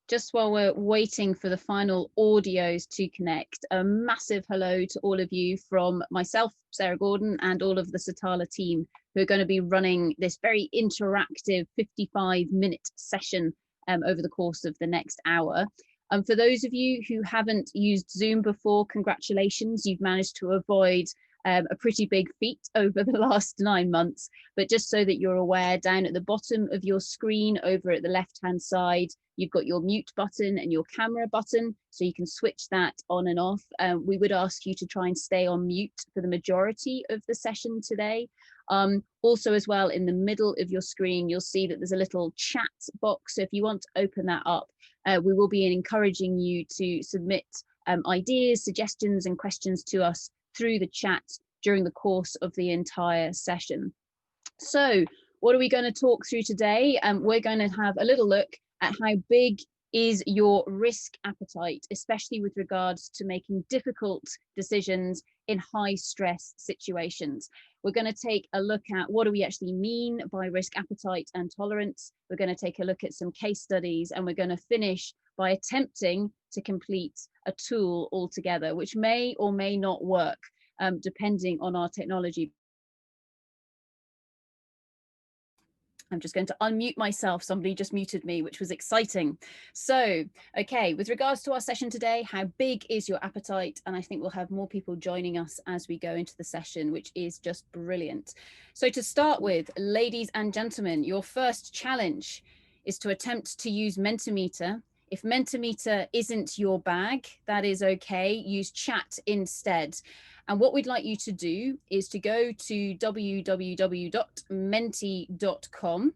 Just while we're waiting for the final audios to connect, a massive hello to all of you from myself, Sarah Gordon, and all of the Satala team who are going to be running this very interactive 55-minute session over the course of the next hour. For those of you who haven't used Zoom before, congratulations, you've managed to avoid a pretty big feat over the last 9 months. But just so that you're aware, down at the bottom of your screen over at the left-hand side, you've got your mute button and your camera button, so you can switch that on and off. We would ask you to try and stay on mute for the majority of the session today. Also as well, in the middle of your screen, you'll see that there's a little chat box. So if you want to open that up, we will be encouraging you to submit ideas, suggestions and questions to us through the chat during the course of the entire session. So what are we going to talk through today? We're going to have a little look at how big is your risk appetite, especially with regards to making difficult decisions in high stress situations. We're going to take a look at what do we actually mean by risk appetite and tolerance. We're going to take a look at some case studies, and we're going to finish by attempting to complete a tool altogether, which may or may not work depending on our technology. I'm just going to unmute myself. Somebody just muted me, which was exciting. So, okay, with regards to our session today, how big is your appetite? And I think we'll have more people joining us as we go into the session, which is just brilliant. So to start with, ladies and gentlemen, your first challenge is to attempt to use Mentimeter. If Mentimeter isn't your bag, that is okay. Use chat instead. And what we'd like you to do is to go to www.menti.com,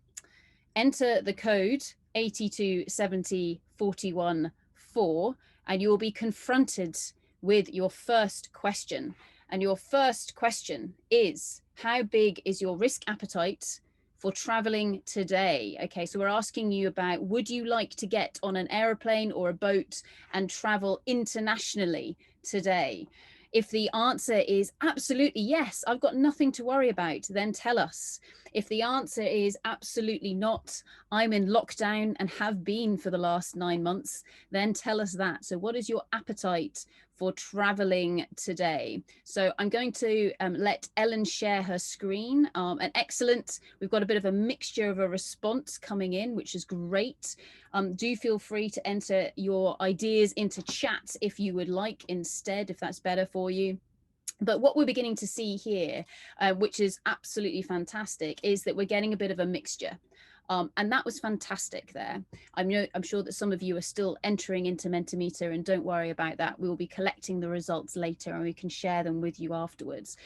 enter the code 8270414, and you will be confronted with your first question. And your first question is, how big is your risk appetite for traveling today? Okay, so we're asking you about, would you like to get on an airplane or a boat and travel internationally today? If the answer is absolutely yes, I've got nothing to worry about, then tell us. If the answer is absolutely not, I'm in lockdown and have been for the last 9 months, then tell us that. So what is your appetite for traveling today? So I'm going to let Ellen share her screen. And excellent, we've got a bit of a mixture of a response coming in, which is great. Do feel free to enter your ideas into chat if you would like instead, if that's better for you. But what we're beginning to see here, which is absolutely fantastic, is that we're getting a bit of a mixture. And that was fantastic there. I'm sure that some of you are still entering into Mentimeter, and don't worry about that. We will be collecting the results later and we can share them with you afterwards.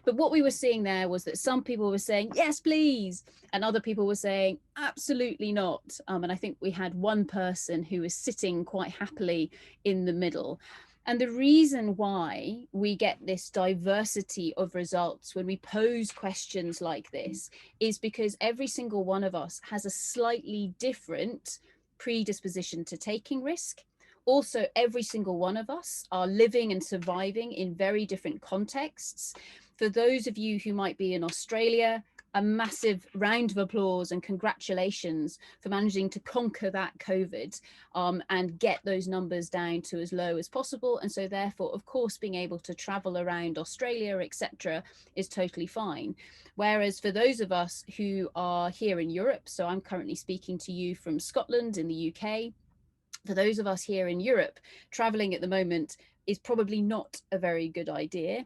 But what we were seeing there was that some people were saying, yes, please. And other people were saying, absolutely not. And I think we had one person who was sitting quite happily in the middle. And the reason why we get this diversity of results when we pose questions like this is because every single one of us has a slightly different predisposition to taking risk. Also, every single one of us are living and surviving in very different contexts. For those of you who might be in Australia, a massive round of applause and congratulations for managing to conquer that COVID and get those numbers down to as low as possible. And so therefore, of course, being able to travel around Australia, etc., is totally fine. Whereas for those of us who are here in Europe, so I'm currently speaking to you from Scotland in the UK, for those of us here in Europe, traveling at the moment is probably not a very good idea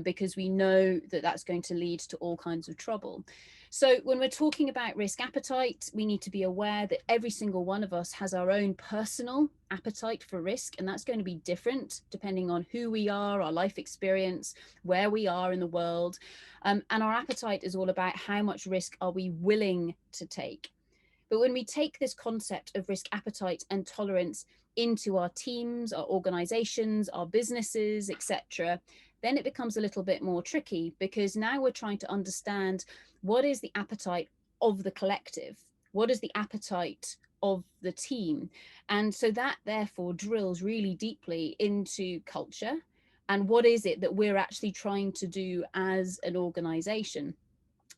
because we know that that's going to lead to all kinds of trouble. So when we're talking about risk appetite, we need to be aware that every single one of us has our own personal appetite for risk, and that's going to be different depending on who we are, our life experience, where we are in the world. And our appetite is all about how much risk are we willing to take. But when we take this concept of risk appetite and tolerance into our teams, our organizations, our businesses, etc., then it becomes a little bit more tricky, because now we're trying to understand what is the appetite of the collective, what is the appetite of the team. And so that therefore drills really deeply into culture and what is it that we're actually trying to do as an organization.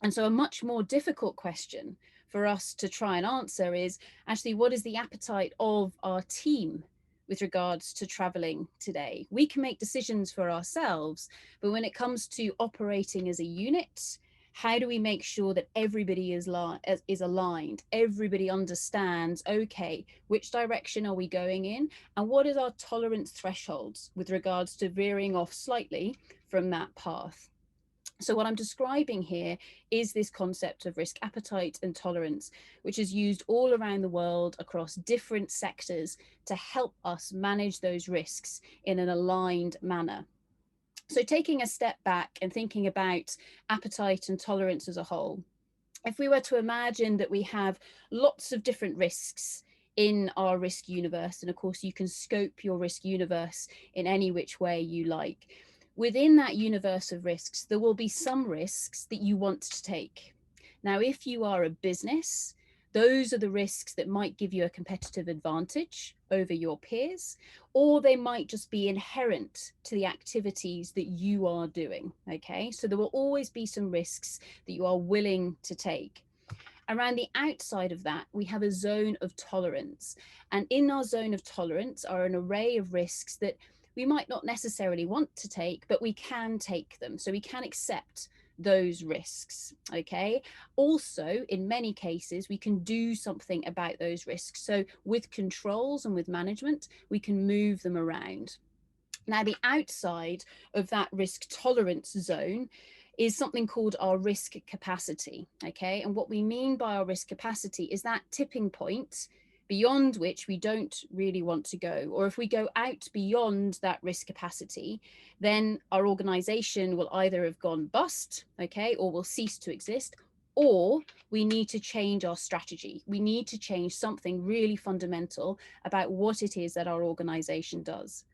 And so a much more difficult question for us to try and answer is actually, what is the appetite of our team with regards to traveling today? We can make decisions for ourselves, but when it comes to operating as a unit, how do we make sure that everybody is aligned? Everybody understands, okay, which direction are we going in? And what is our tolerance thresholds with regards to veering off slightly from that path? So what I'm describing here is this concept of risk appetite and tolerance, which is used all around the world across different sectors to help us manage those risks in an aligned manner. So taking a step back and thinking about appetite and tolerance as a whole, if we were to imagine that we have lots of different risks in our risk universe, and of course you can scope your risk universe in any which way you like, within that universe of risks, there will be some risks that you want to take. Now, if you are a business, those are the risks that might give you a competitive advantage over your peers, or they might just be inherent to the activities that you are doing, okay? So there will always be some risks that you are willing to take. Around the outside of that, we have a zone of tolerance. And in our zone of tolerance are an array of risks that we might not necessarily want to take, but we can take them. So we can accept those risks, okay? Also, in many cases, we can do something about those risks. So with controls and with management, we can move them around. Now, the outside of that risk tolerance zone is something called our risk capacity, okay? And what we mean by our risk capacity is that tipping point beyond which we don't really want to go. Or if we go out beyond that risk capacity, then our organization will either have gone bust, okay, or will cease to exist, or we need to change our strategy. We need to change something really fundamental about what it is that our organization does.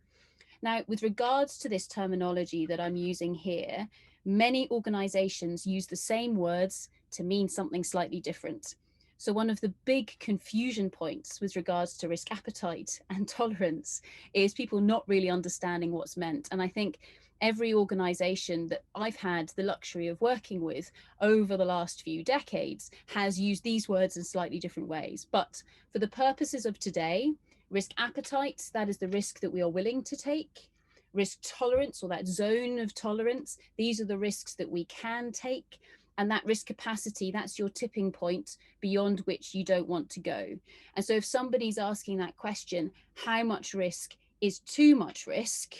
Now, with regards to this terminology that I'm using here, many organizations use the same words to mean something slightly different. So one of the big confusion points with regards to risk appetite and tolerance is people not really understanding what's meant. And I think every organization that I've had the luxury of working with over the last few decades has used these words in slightly different ways. But for the purposes of today, risk appetite, that is the risk that we are willing to take. Risk tolerance, or that zone of tolerance, these are the risks that we can take. And that risk capacity, that's your tipping point beyond which you don't want to go. And so if somebody's asking that question, how much risk is too much risk?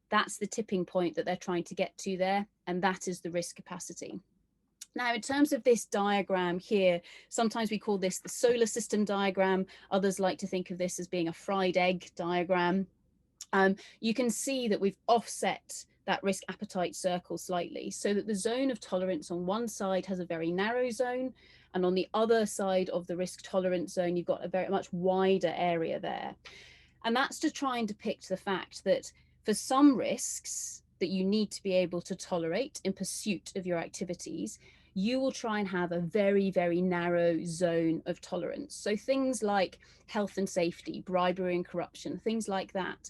That's the tipping point that they're trying to get to there. And that is the risk capacity. Now, in terms of this diagram here, sometimes we call this the solar system diagram. Others like to think of this as being a fried egg diagram. You can see that we've offset that risk appetite circle slightly so that the zone of tolerance on one side has a very narrow zone, and on the other side of the risk tolerance zone, you've got a very much wider area there. And that's to try and depict the fact that for some risks that you need to be able to tolerate in pursuit of your activities, you will try and have a very, very narrow zone of tolerance. So things like health and safety, bribery and corruption, things like that.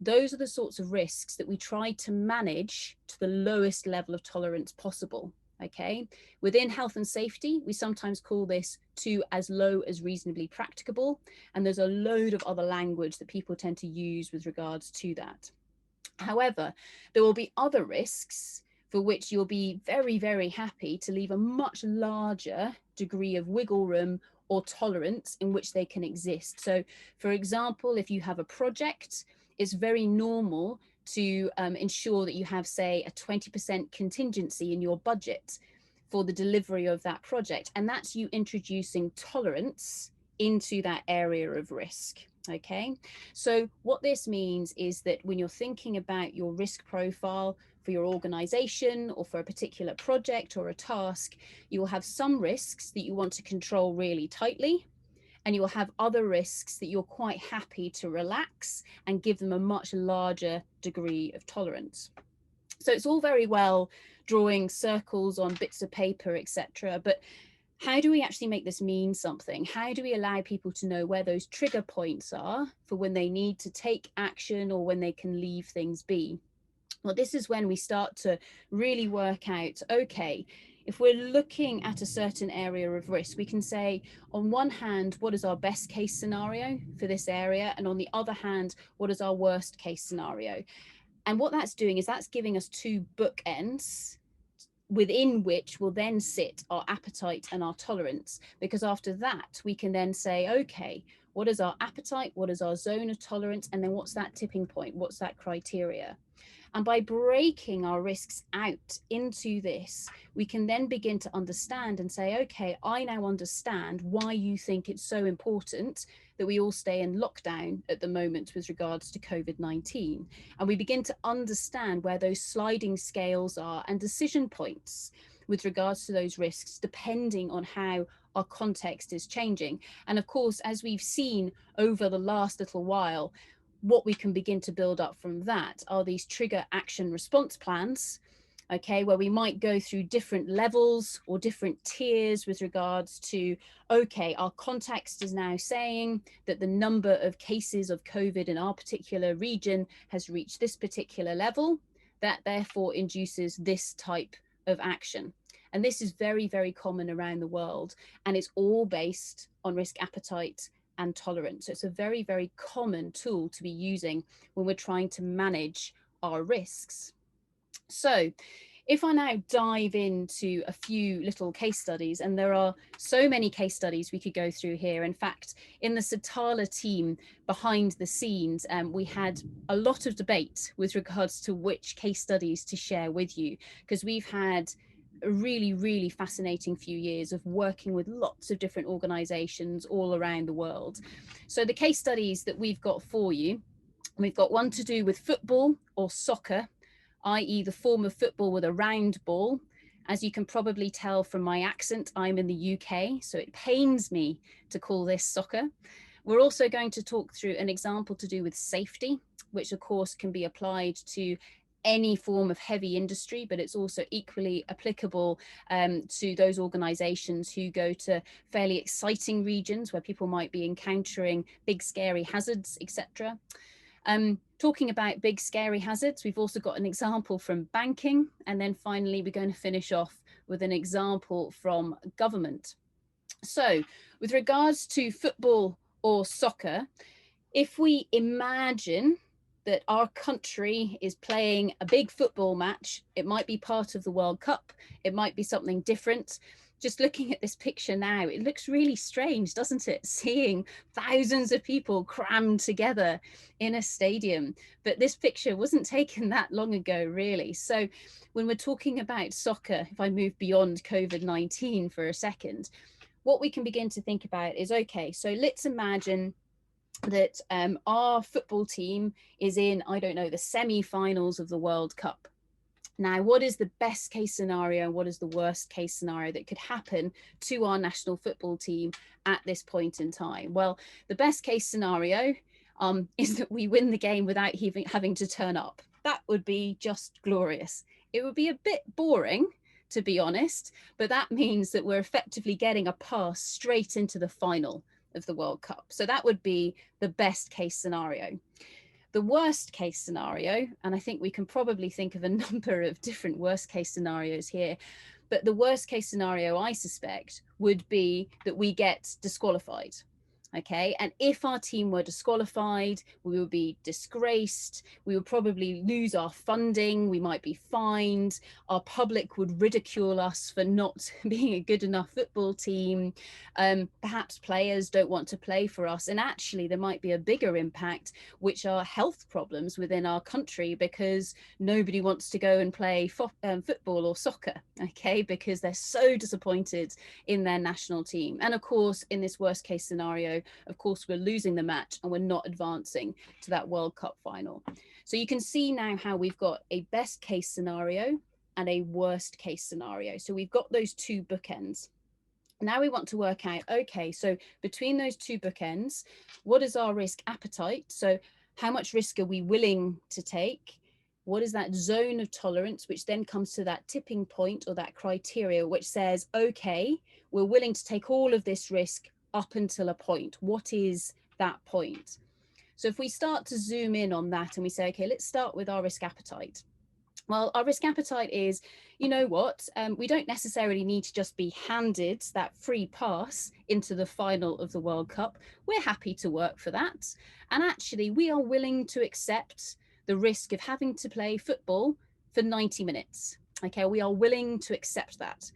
Those are the sorts of risks that we try to manage to the lowest level of tolerance possible, okay? Within health and safety, we sometimes call this to as low as reasonably practicable, and there's a load of other language that people tend to use with regards to that. However, there will be other risks for which you'll be very, very happy to leave a much larger degree of wiggle room or tolerance in which they can exist. So, for example, if you have a project, it's very normal to ensure that you have, say, a 20% contingency in your budget for the delivery of that project. And that's you introducing tolerance into that area of risk. Okay, so what this means is that when you're thinking about your risk profile for your organization or for a particular project or a task, you will have some risks that you want to control really tightly, and you will have other risks that you're quite happy to relax and give them a much larger degree of tolerance. So it's all very well drawing circles on bits of paper, etc., but how do we actually make this mean something? How do we allow people to know where those trigger points are for when they need to take action or when they can leave things be? Well, this is when we start to really work out, okay, if we're looking at a certain area of risk, we can say, on one hand, what is our best case scenario for this area? And on the other hand, what is our worst case scenario? And what that's doing is that's giving us two bookends within which will then sit our appetite and our tolerance. Because after that, we can then say, okay, what is our appetite? What is our zone of tolerance? And then what's that tipping point? What's that criteria? And by breaking our risks out into this, we can then begin to understand and say, okay, I now understand why you think it's so important that we all stay in lockdown at the moment with regards to COVID-19. And we begin to understand where those sliding scales are and decision points with regards to those risks, depending on how our context is changing. And of course, as we've seen over the last little while, what we can begin to build up from that are these trigger action response plans, okay, where we might go through different levels or different tiers with regards to, okay, our context is now saying that the number of cases of COVID in our particular region has reached this particular level, that therefore induces this type of action. And this is very, very common around the world, and it's all based on risk appetite and tolerance. So it's a very, very common tool to be using when we're trying to manage our risks. So if I now dive into a few little case studies, and there are so many case studies we could go through here. In fact, in the Satala team behind the scenes, we had a lot of debate with regards to which case studies to share with you, because we've had a really, really fascinating few years of working with lots of different organizations all around the world. So the case studies that we've got for you, we've got one to do with football or soccer, i.e. the form of football with a round ball. As you can probably tell from my accent, I'm in the UK, so it pains me to call this soccer. We're also going to talk through an example to do with safety, which of course can be applied to any form of heavy industry, but it's also equally applicable to those organizations who go to fairly exciting regions where people might be encountering big scary hazards, etc. Talking about big scary hazards, we've also got an example from banking, and then finally we're going to finish off with an example from government. So with regards to football or soccer, if we imagine that our country is playing a big football match, it might be part of the World Cup, it might be something different. Just looking at this picture now, it looks really strange, doesn't it? Seeing thousands of people crammed together in a stadium. But this picture wasn't taken that long ago, really. So when we're talking about soccer, if I move beyond COVID-19 for a second, what we can begin to think about is, okay, so let's imagine that our football team is in, I don't know, the semi-finals of the World Cup. Now, what is the best case scenario and what is the worst case scenario that could happen to our national football team at this point in time? Well, the best case scenario is that we win the game without even having to turn up. That would be just glorious. It would be a bit boring, to be honest, but that means that we're effectively getting a pass straight into the final of the World Cup. So that would be the best case scenario. The worst case scenario, and I think we can probably think of a number of different worst case scenarios here, but the worst case scenario, I suspect, would be that we get disqualified. Okay, and if our team were disqualified, we would be disgraced, we would probably lose our funding, we might be fined, our public would ridicule us for not being a good enough football team, perhaps players don't want to play for us, and actually there might be a bigger impact, which are health problems within our country, because nobody wants to go and play football or soccer, okay, because they're so disappointed in their national team. And of course, in this worst case scenario, of course, we're losing the match and we're not advancing to that World Cup final. So you can see now how we've got a best case scenario and a worst case scenario. So we've got those two bookends. Now we want to work out, okay, so between those two bookends, what is our risk appetite? So how much risk are we willing to take? What is that zone of tolerance, which then comes to that tipping point or that criteria, which says, okay, we're willing to take all of this risk up until a point. What is that point? So if we start to zoom in on that and we say, okay, let's start with our risk appetite. Well, our risk appetite is, you know what, we don't necessarily need to just be handed that free pass into the final of the World Cup. We're happy to work for that. And actually, we are willing to accept the risk of having to play football for 90 minutes. Okay, we are willing to accept that.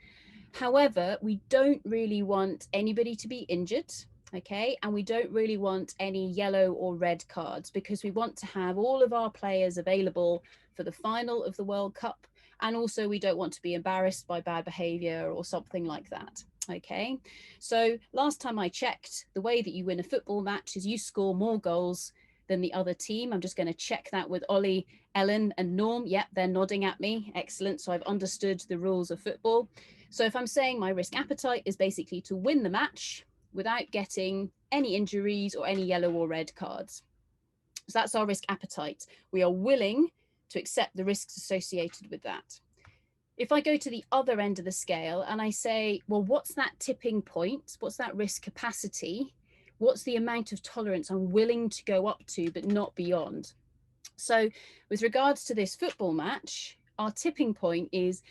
However, we don't really want anybody to be injured. Okay, and we don't really want any yellow or red cards, because we want to have all of our players available for the final of the World Cup. And also we don't want to be embarrassed by bad behavior or something like that. Okay, so last time I checked, the way that you win a football match is you score more goals than the other team. I'm just going to check that with Ollie, Ellen and Norm. Yep, they're nodding at me. Excellent. So I've understood the rules of football. So if I'm saying my risk appetite is basically to win the match without getting any injuries or any yellow or red cards. So that's our risk appetite. We are willing to accept the risks associated with that. If I go to the other end of the scale and I say, well, what's that tipping point? What's that risk capacity? What's the amount of tolerance I'm willing to go up to, but not beyond? So with regards to this football match, our tipping point is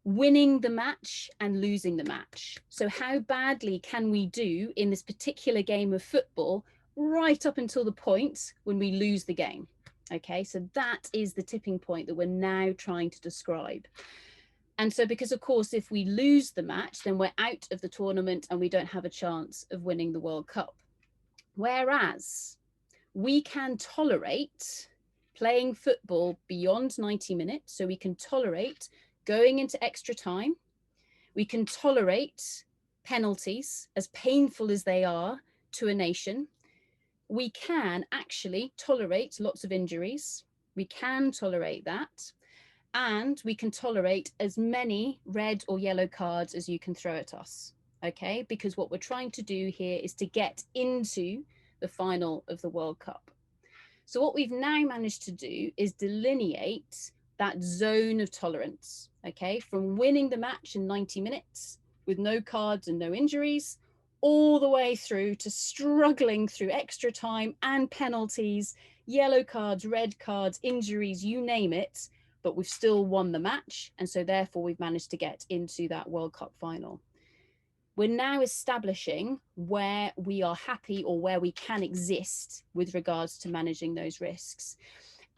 winning the match and losing the match. So how badly can we do in this particular game of football right up until the point when we lose the game? Okay, so that is the tipping point that we're now trying to describe. And so because, of course, if we lose the match, then we're out of the tournament and we don't have a chance of winning the World Cup. Whereas we can tolerate playing football beyond 90 minutes. So we can tolerate going into extra time. We can tolerate penalties, as painful as they are to a nation. We can actually tolerate lots of injuries. We can tolerate that. And we can tolerate as many red or yellow cards as you can throw at us. Okay, because what we're trying to do here is to get into the final of the World Cup. So what we've now managed to do is delineate that zone of tolerance, okay, from winning the match in 90 minutes with no cards and no injuries, all the way through to struggling through extra time and penalties, yellow cards, red cards, injuries, you name it, but we've still won the match. And so therefore we've managed to get into that World Cup final. We're now establishing where we are happy or where we can exist with regards to managing those risks.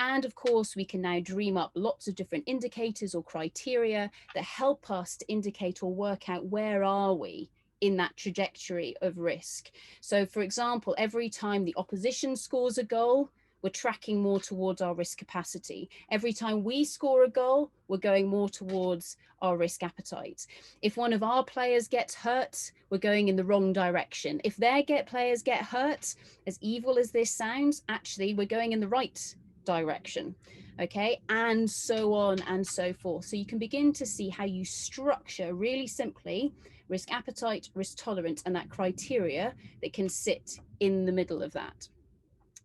And of course, we can now dream up lots of different indicators or criteria that help us to indicate or work out where are we in that trajectory of risk. So for example, every time the opposition scores a goal, we're tracking more towards our risk capacity. Every time we score a goal, we're going more towards our risk appetite. If one of our players gets hurt, we're going in the wrong direction. If their players get hurt, as evil as this sounds, actually we're going in the right direction. Okay, and so on and so forth. So you can begin to see how you structure really simply risk appetite, risk tolerance, and that criteria that can sit in the middle of that.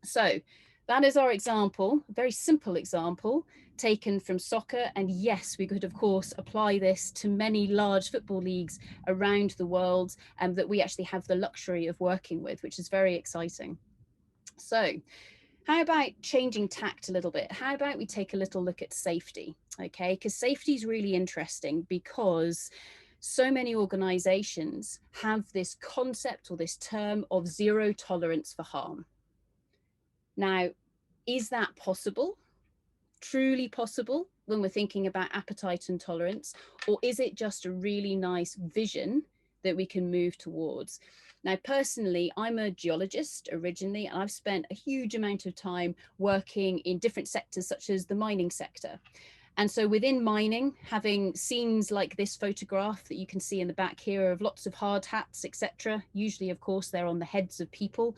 So that is our example, a very simple example taken from soccer. And yes, we could, of course, apply this to many large football leagues around the world that we actually have the luxury of working with, which is very exciting. So how about changing tact a little bit? How about we take a little look at safety? Okay, because safety is really interesting because so many organizations have this concept or this term of zero tolerance for harm. Now, is that possible? Truly possible when we're thinking about appetite and tolerance? Or is it just a really nice vision that we can move towards? Now, personally, I'm a geologist originally, and I've spent a huge amount of time working in different sectors, such as the mining sector. And so within mining, having scenes like this photograph that you can see in the back here of lots of hard hats, etc. Usually, of course, they're on the heads of people.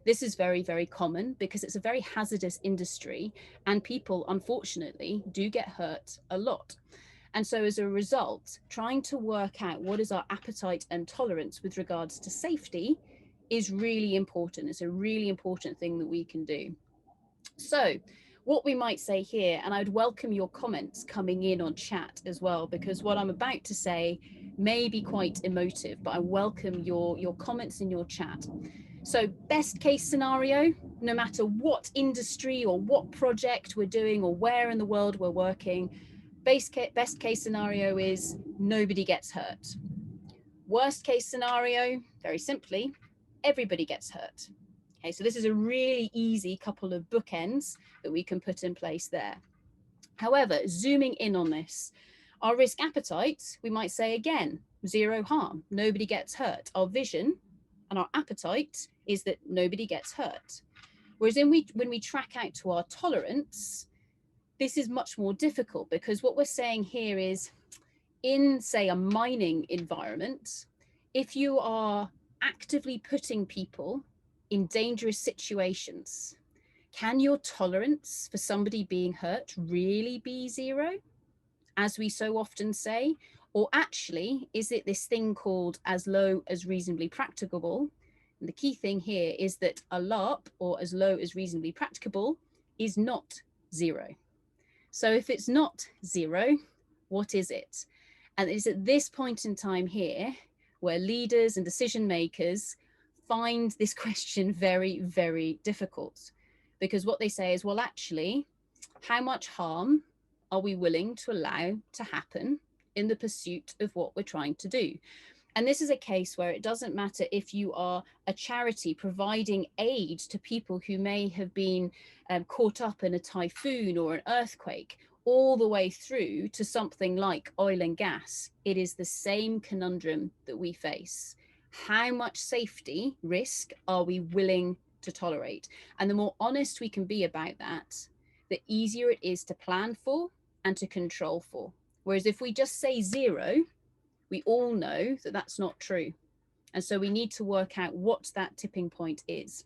This is very, very common because it's a very hazardous industry and people, unfortunately, do get hurt a lot. And so as a result, trying to work out what is our appetite and tolerance with regards to safety is really important. It's a really important thing that we can do. So what we might say here, and I'd welcome your comments coming in on chat as well, because what I'm about to say may be quite emotive, but I welcome your comments in your chat. So best case scenario, no matter what industry or what project we're doing or where in the world we're working, best case scenario is nobody gets hurt. Worst case scenario, very simply, everybody gets hurt. Okay, so this is a really easy couple of bookends that we can put in place there. However, zooming in on this, our risk appetite, we might say again, zero harm, nobody gets hurt. Our vision and our appetite is that nobody gets hurt. Whereas when we track out to our tolerance, this is much more difficult, because what we're saying here is, in, say, a mining environment, if you are actively putting people in dangerous situations, can your tolerance for somebody being hurt really be zero, as we so often say? Or actually, is it this thing called as low as reasonably practicable? And the key thing here is that a LARP, or as low as reasonably practicable, is not zero. So if it's not zero, what is it? And it's at this point in time here where leaders and decision makers find this question very, very difficult. Because what they say is, well, actually, how much harm are we willing to allow to happen in the pursuit of what we're trying to do? And this is a case where it doesn't matter if you are a charity providing aid to people who may have been caught up in a typhoon or an earthquake, all the way through to something like oil and gas. It is the same conundrum that we face. How much safety risk are we willing to tolerate? And the more honest we can be about that, the easier it is to plan for and to control for. Whereas if we just say zero, we all know that that's not true. And so we need to work out what that tipping point is.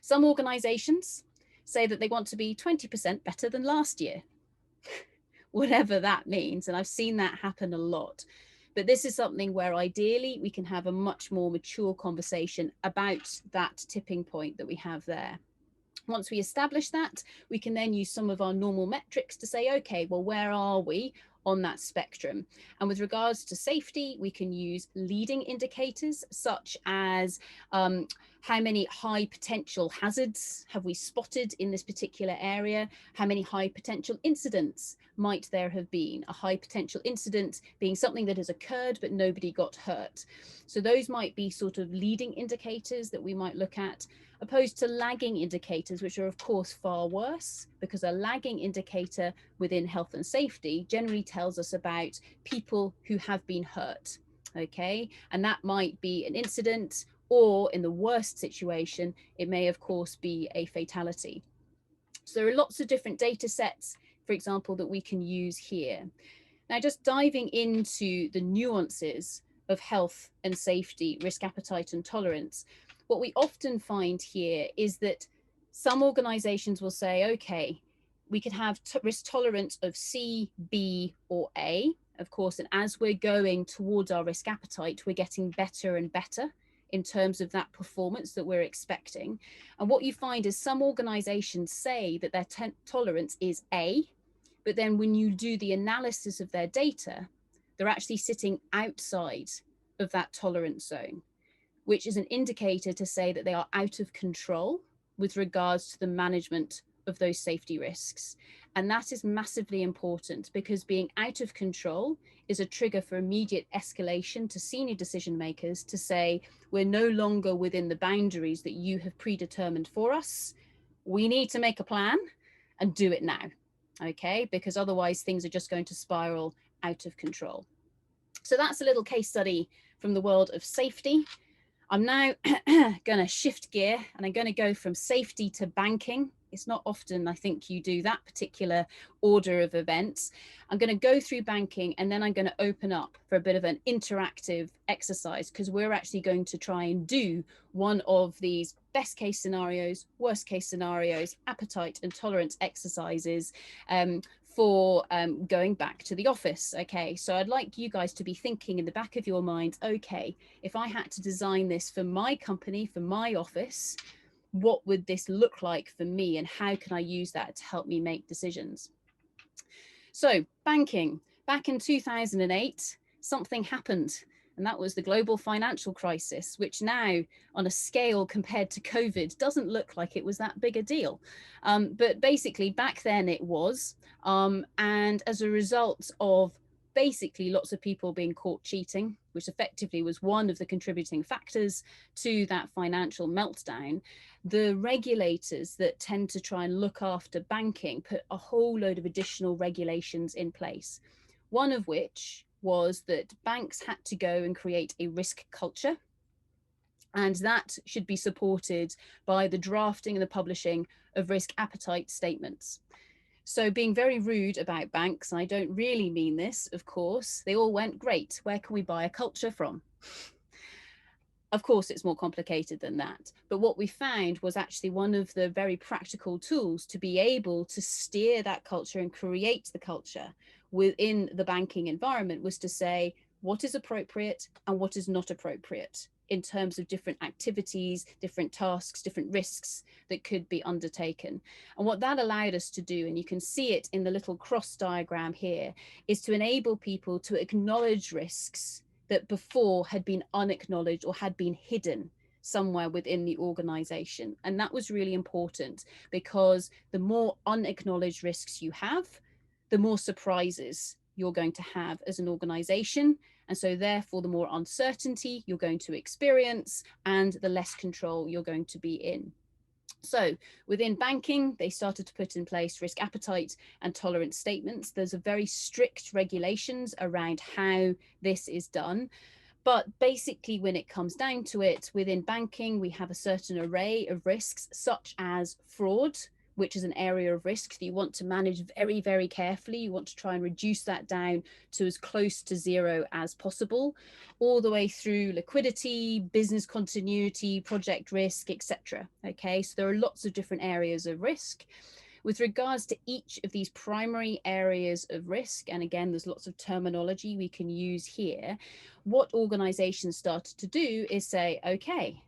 Some organizations say that they want to be 20% better than last year, whatever that means. And I've seen that happen a lot. But this is something where ideally we can have a much more mature conversation about that tipping point that we have there. Once we establish that, we can then use some of our normal metrics to say, okay, well, where are we on that spectrum? And with regards to safety, we can use leading indicators such as how many high potential hazards have we spotted in this particular area? How many high potential incidents might there have been? A high potential incident being something that has occurred but nobody got hurt. So those might be sort of leading indicators that we might look at, opposed to lagging indicators, which are of course far worse, because a lagging indicator within health and safety generally tells us about people who have been hurt, okay? And that might be an incident, or in the worst situation, it may of course be a fatality. So there are lots of different data sets, for example, that we can use here. Now, just diving into the nuances of health and safety, risk appetite and tolerance, what we often find here is that some organizations will say, okay, we could have risk tolerance of C, B, or A, of course, and as we're going towards our risk appetite, we're getting better and better in terms of that performance that we're expecting. And what you find is some organizations say that their tolerance is A, but then when you do the analysis of their data, they're actually sitting outside of that tolerance zone, which is an indicator to say that they are out of control with regards to the management of those safety risks. And that is massively important, because being out of control is a trigger for immediate escalation to senior decision makers to say, we're no longer within the boundaries that you have predetermined for us. We need to make a plan and do it now, okay? Because otherwise things are just going to spiral out of control. So that's a little case study from the world of safety. I'm now going to shift gear and I'm going to go from safety to banking. It's not often I think you do that particular order of events. I'm going to go through banking and then I'm going to open up for a bit of an interactive exercise, because we're actually going to try and do one of these best case scenarios, worst case scenarios, appetite and tolerance exercises for going back to the office. Okay, so I'd like you guys to be thinking in the back of your mind, okay, if I had to design this for my company, for my office, what would this look like for me, and how can I use that to help me make decisions? So banking, back in 2008, something happened, and that was the global financial crisis, which now on a scale compared to COVID doesn't look like it was that big a deal. But basically back then it was, and as a result of basically lots of people being caught cheating, which effectively was one of the contributing factors to that financial meltdown, the regulators that tend to try and look after banking put a whole load of additional regulations in place. One of which was that banks had to go and create a risk culture, and that should be supported by the drafting and the publishing of risk appetite statements. So being very rude about banks, and I don't really mean this, of course, they all went, great, where can we buy a culture from? Of course, it's more complicated than that. But what we found was actually one of the very practical tools to be able to steer that culture and create the culture within the banking environment was to say what is appropriate and what is not appropriate in terms of different activities, different tasks, different risks that could be undertaken. And what that allowed us to do, and you can see it in the little cross diagram here, is to enable people to acknowledge risks that before had been unacknowledged or had been hidden somewhere within the organization. And that was really important, because the more unacknowledged risks you have, the more surprises you're going to have as an organization. And so therefore, the more uncertainty you're going to experience and the less control you're going to be in. So within banking, they started to put in place risk appetite and tolerance statements. There's a very strict regulations around how this is done. But basically, when it comes down to it, within banking, we have a certain array of risks, such as fraud, which is an area of risk that you want to manage very, very carefully. You want to try and reduce that down to as close to zero as possible, all the way through liquidity, business continuity, project risk, etc. Okay, so there are lots of different areas of risk. With regards to each of these primary areas of risk, and again, there's lots of terminology we can use here, what organizations started to do is say, okay,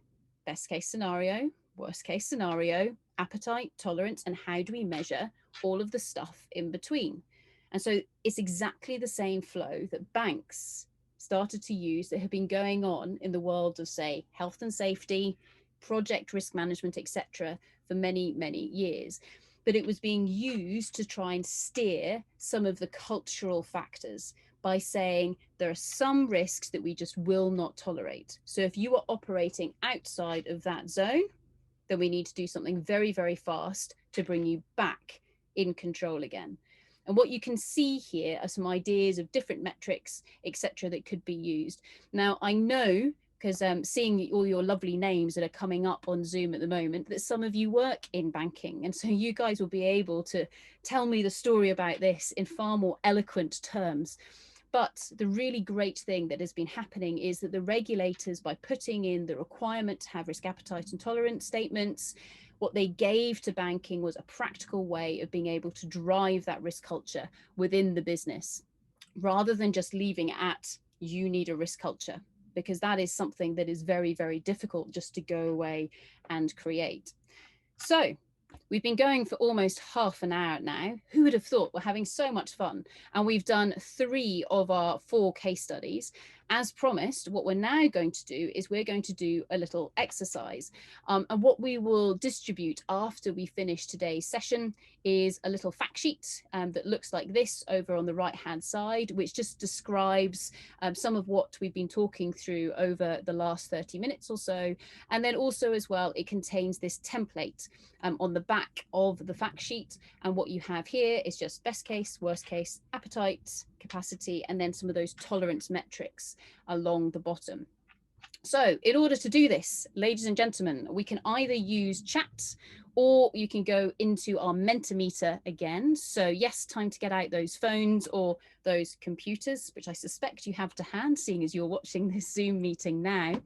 best case scenario, worst case scenario, appetite, tolerance, and how do we measure all of the stuff in between? And so it's exactly the same flow that banks started to use that have been going on in the world of, say, health and safety, project risk management, etc., for many, many years. But it was being used to try and steer some of the cultural factors by saying there are some risks that we just will not tolerate. So if you are operating outside of that zone, then we need to do something very, very fast to bring you back in control again. And what you can see here are some ideas of different metrics, etc., that could be used. Now, I know, because seeing all your lovely names that are coming up on Zoom at the moment, that some of you work in banking. And so you guys will be able to tell me the story about this in far more eloquent terms. But the really great thing that has been happening is that the regulators, by putting in the requirement to have risk appetite and tolerance statements, what they gave to banking was a practical way of being able to drive that risk culture within the business, rather than just leaving it at, you need a risk culture, because that is something that is very, very difficult just to go away and create. So we've been going for almost half an hour now. Who would have thought? We're having so much fun. And we've done 3 of our 4 case studies. As promised, what we're now going to do is we're going to do a little exercise. And what we will distribute after we finish today's session is a little fact sheet that looks like this over on the right-hand side, which just describes some of what we've been talking through over the last 30 minutes or so. And then also as well, it contains this template on the back of the fact sheet. And what you have here is just best case, worst case, appetite, capacity, and then some of those tolerance metrics along the bottom. So in order to do this, ladies and gentlemen, we can either use chat or you can go into our Mentimeter again. So yes, time to get out those phones or those computers, which I suspect you have to hand, seeing as you're watching this Zoom meeting now.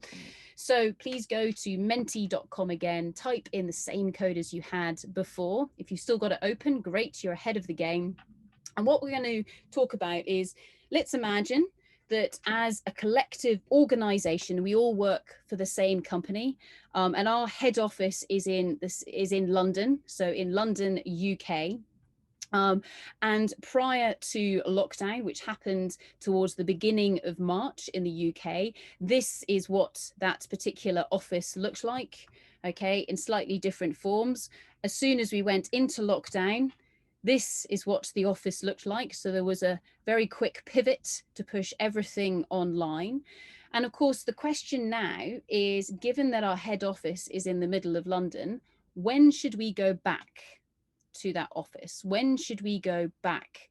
So please go to menti.com again, type in the same code as you had before. If you've still got it open, great, you're ahead of the game. And what we're going to talk about is, let's imagine that as a collective organization, we all work for the same company, and our head office is in London. So in London, UK. And prior to lockdown, which happened towards the beginning of March in the UK, this is what that particular office looked like, okay, in slightly different forms. As soon as we went into lockdown, this is what the office looked like. So there was a very quick pivot to push everything online. And of course, the question now is, given that our head office is in the middle of London, when should we go back to that office? When should we go back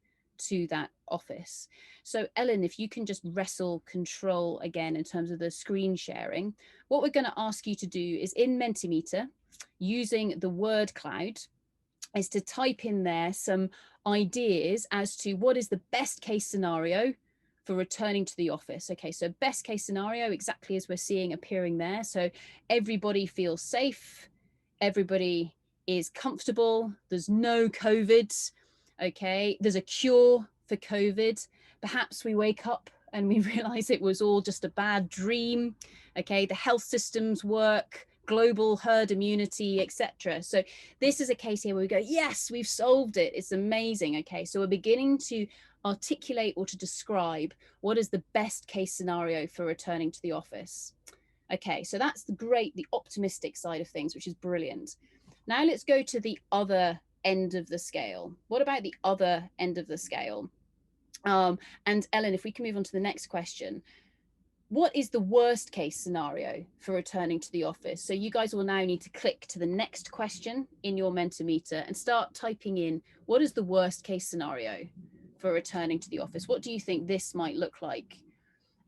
to that office? So Ellen, if you can just wrestle control again in terms of the screen sharing, what we're going to ask you to do is in Mentimeter, using the word cloud, is to type in there some ideas as to what is the best case scenario for returning to the office. Okay, so best case scenario, exactly as we're seeing appearing there. So everybody feels safe, everybody is comfortable, there's no COVID, okay, there's a cure for COVID. Perhaps we wake up and we realize it was all just a bad dream, okay, the health systems work, global herd immunity, etc. So this is a case here where we go, yes, we've solved it, it's amazing. Okay, so we're beginning to articulate or to describe what is the best case scenario for returning to the office. Okay, so that's the great, the optimistic side of things, which is brilliant. Now let's go to the other end of the scale. What about the other end of the scale? And Ellen, if we can move on to the next question. What is the worst case scenario for returning to the office? So you guys will now need to click to the next question in your Mentimeter and start typing in, what is the worst case scenario for returning to the office? What do you think this might look like?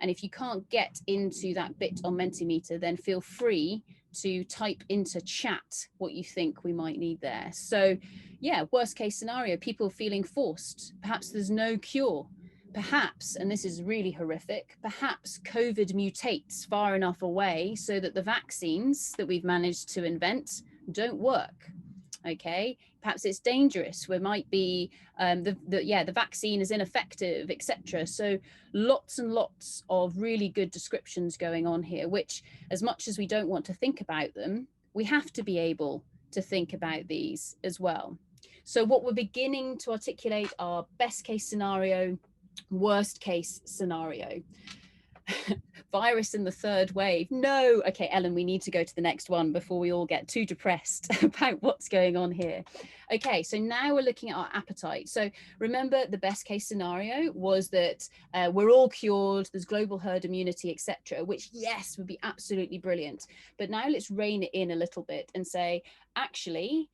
And if you can't get into that bit on Mentimeter, then feel free to type into chat what you think we might need there. So yeah, worst case scenario, people feeling forced. Perhaps there's no cure. Perhaps, and this is really horrific, perhaps COVID mutates far enough away so that the vaccines that we've managed to invent don't work. Okay, perhaps it's dangerous. We might be the vaccine is ineffective, etc. So lots and lots of really good descriptions going on here, which, as much as we don't want to think about them, we have to be able to think about these as well. So what we're beginning to articulate are best case scenario, worst case scenario. Virus in the third wave. No. Okay, Ellen, we need to go to the next one before we all get too depressed about what's going on here. Okay, so now we're looking at our appetite. So remember, the best case scenario was that we're all cured, there's global herd immunity, etc., which, yes, would be absolutely brilliant. But now let's rein it in a little bit and say, actually,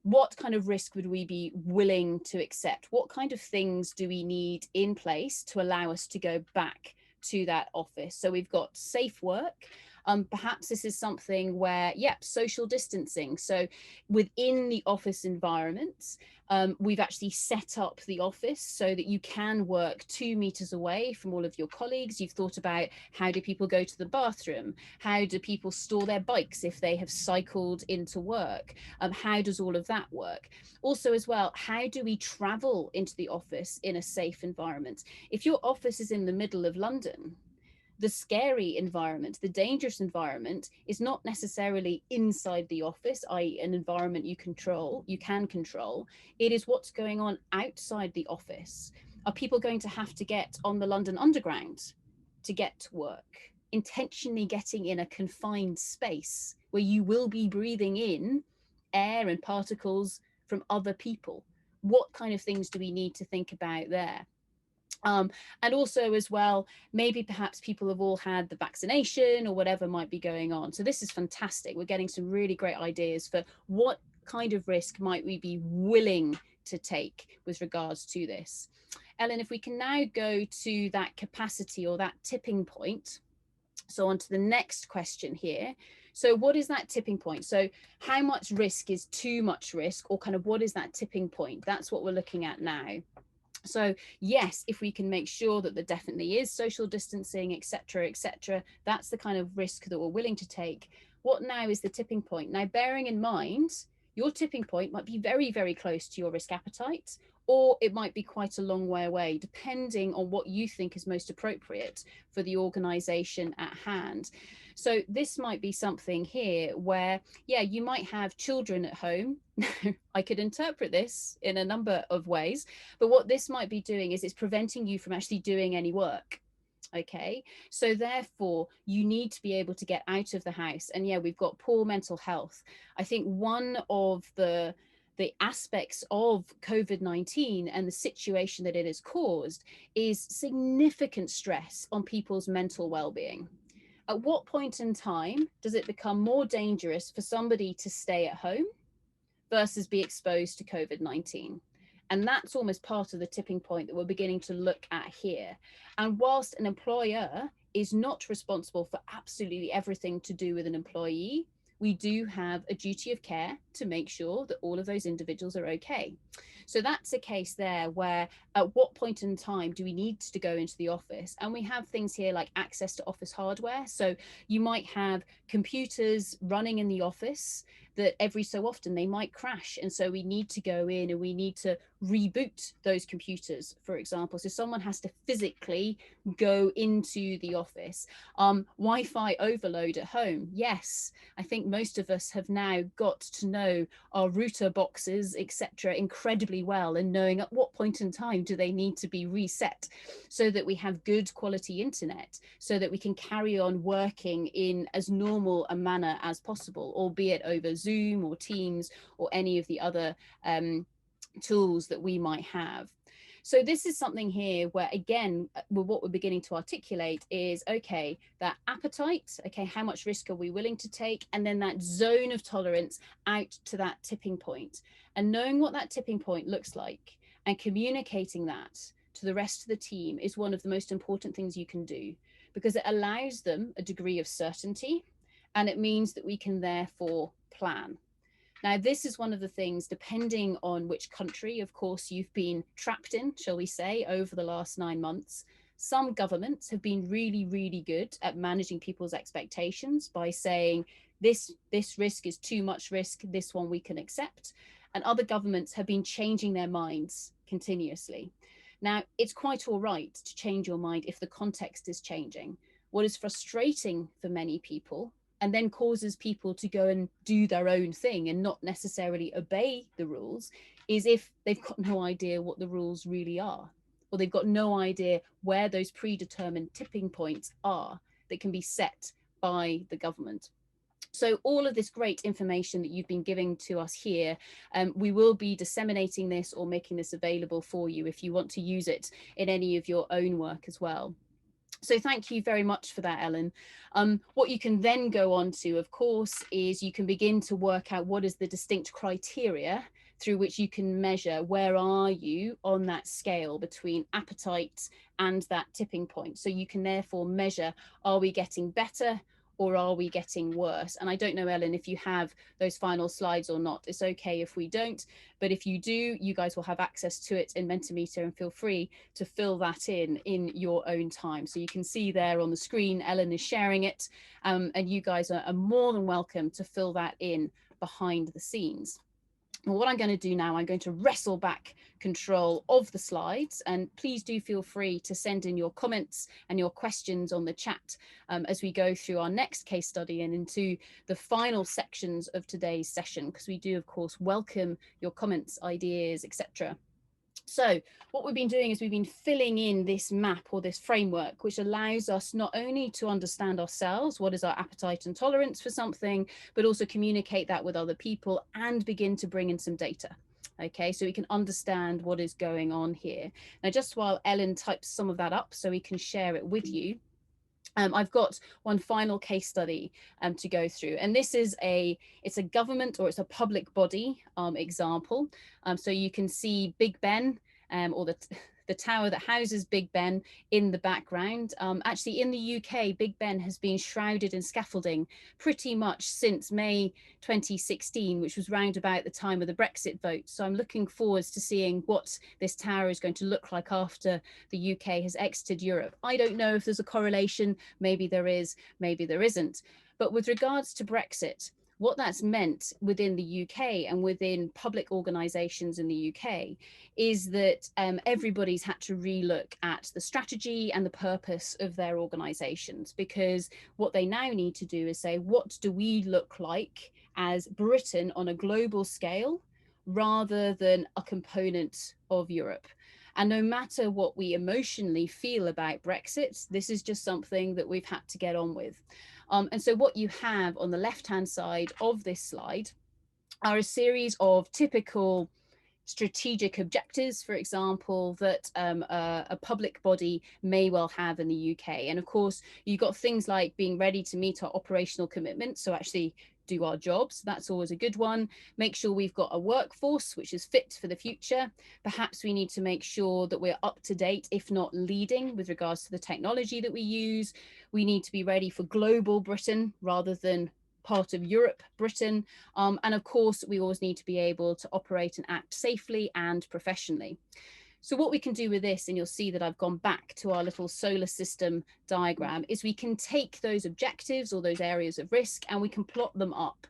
what kind of risk would we be willing to accept? What kind of things do we need in place to allow us to go back to that office? So we've got safe work. Perhaps this is something where, yep, social distancing. So within the office environment, we've actually set up the office so that you can work 2 meters away from all of your colleagues. You've thought about, how do people go to the bathroom? How do people store their bikes if they have cycled into work? How does all of that work? Also as well, how do we travel into the office in a safe environment? If your office is in the middle of London, the scary environment, the dangerous environment, is not necessarily inside the office, i.e. an environment you can control. It is what's going on outside the office. Are people going to have to get on the London Underground to get to work? Intentionally getting in a confined space where you will be breathing in air and particles from other people. What kind of things do we need to think about there? And also as well, maybe perhaps people have all had the vaccination or whatever might be going on. So this is fantastic. We're getting some really great ideas for what kind of risk might we be willing to take with regards to this. Ellen, if we can now go to that capacity or that tipping point. So on to the next question here. So what is that tipping point? So how much risk is too much risk, or kind of what is that tipping point? That's what we're looking at now. So yes, if we can make sure that there definitely is social distancing, etc., etc., that's the kind of risk that we're willing to take. What now is the tipping point? Now, bearing in mind, your tipping point might be very, very close to your risk appetite, or it might be quite a long way away, depending on what you think is most appropriate for the organization at hand. So this might be something here where, yeah, you might have children at home. I could interpret this in a number of ways, but what this might be doing is it's preventing you from actually doing any work. Okay, so therefore you need to be able to get out of the house. And yeah, we've got poor mental health. I think one of the aspects of COVID-19 and the situation that it has caused is significant stress on people's mental well-being. At what point in time does it become more dangerous for somebody to stay at home versus be exposed to COVID-19? And that's almost part of the tipping point that we're beginning to look at here. And whilst an employer is not responsible for absolutely everything to do with an employee, we do have a duty of care to make sure that all of those individuals are okay. So that's a case there where at what point in time do we need to go into the office? And we have things here like access to office hardware. So you might have computers running in the office that every so often they might crash. And so we need to go in and we need to reboot those computers, for example. So someone has to physically go into the office. Wi-Fi overload at home. Yes, I think most of us have now got to know our router boxes, etc., incredibly well, and knowing at what point in time do they need to be reset so that we have good quality internet, so that we can carry on working in as normal a manner as possible, albeit over Zoom or Teams or any of the other tools that we might have. So this is something here where, again, what we're beginning to articulate is, okay, that appetite, okay, how much risk are we willing to take? And then that zone of tolerance out to that tipping point. And knowing what that tipping point looks like and communicating that to the rest of the team is one of the most important things you can do, because it allows them a degree of certainty, and it means that we can therefore plan. Now, this is one of the things, depending on which country, of course, you've been trapped in, shall we say, over the last 9 months. Some governments have been really, really good at managing people's expectations by saying this risk is too much risk, this one we can accept. And other governments have been changing their minds continuously. Now, it's quite all right to change your mind if the context is changing. What is frustrating for many people, and then causes people to go and do their own thing and not necessarily obey the rules, is if they've got no idea what the rules really are, or they've got no idea where those predetermined tipping points are that can be set by the government. So all of this great information that you've been giving to us here, we will be disseminating this or making this available for you if you want to use it in any of your own work as well. So thank you very much for that, Ellen. What you can then go on to, of course, is you can begin to work out what is the distinct criteria through which you can measure where are you on that scale between appetite and that tipping point. So you can therefore measure, are we getting better or are we getting worse? And I don't know, Ellen, if you have those final slides or not. It's okay if we don't, but if you do, you guys will have access to it in Mentimeter, and feel free to fill that in your own time. So you can see there on the screen, Ellen is sharing it, and you guys are more than welcome to fill that in behind the scenes. And what I'm going to do now, I'm going to wrestle back control of the slides, and please do feel free to send in your comments and your questions on the chat as we go through our next case study and into the final sections of today's session, because we do, of course, welcome your comments, ideas, etc. So what we've been doing is we've been filling in this map or this framework, which allows us not only to understand ourselves, what is our appetite and tolerance for something, but also communicate that with other people and begin to bring in some data. Okay, so we can understand what is going on here. Now, just while Ellen types some of that up so we can share it with you, I've got one final case study to go through, and this is it's a government or it's a public body example. So you can see Big Ben or the tower that houses Big Ben in the background. Actually, in the UK, Big Ben has been shrouded in scaffolding pretty much since May 2016, which was round about the time of the Brexit vote. So I'm looking forward to seeing what this tower is going to look like after the UK has exited Europe. I don't know if there's a correlation, maybe there is, maybe there isn't. But with regards to Brexit, what that's meant within the UK and within public organisations in the UK is that everybody's had to relook at the strategy and the purpose of their organisations, because what they now need to do is say, what do we look like as Britain on a global scale rather than a component of Europe? And no matter what we emotionally feel about Brexit, this is just something that we've had to get on with. And so what you have on the left-hand side of this slide are a series of typical strategic objectives, for example, that a public body may well have in the UK. And of course, you've got things like being ready to meet our operational commitments, so actually do our jobs. That's always a good one. Make sure we've got a workforce which is fit for the future. Perhaps we need to make sure that we're up to date, if not leading, with regards to the technology that we use. We need to be ready for global Britain rather than part of Europe, Britain. And of course, we always need to be able to operate and act safely and professionally. So what we can do with this, and you'll see that I've gone back to our little solar system diagram, is we can take those objectives or those areas of risk and we can plot them up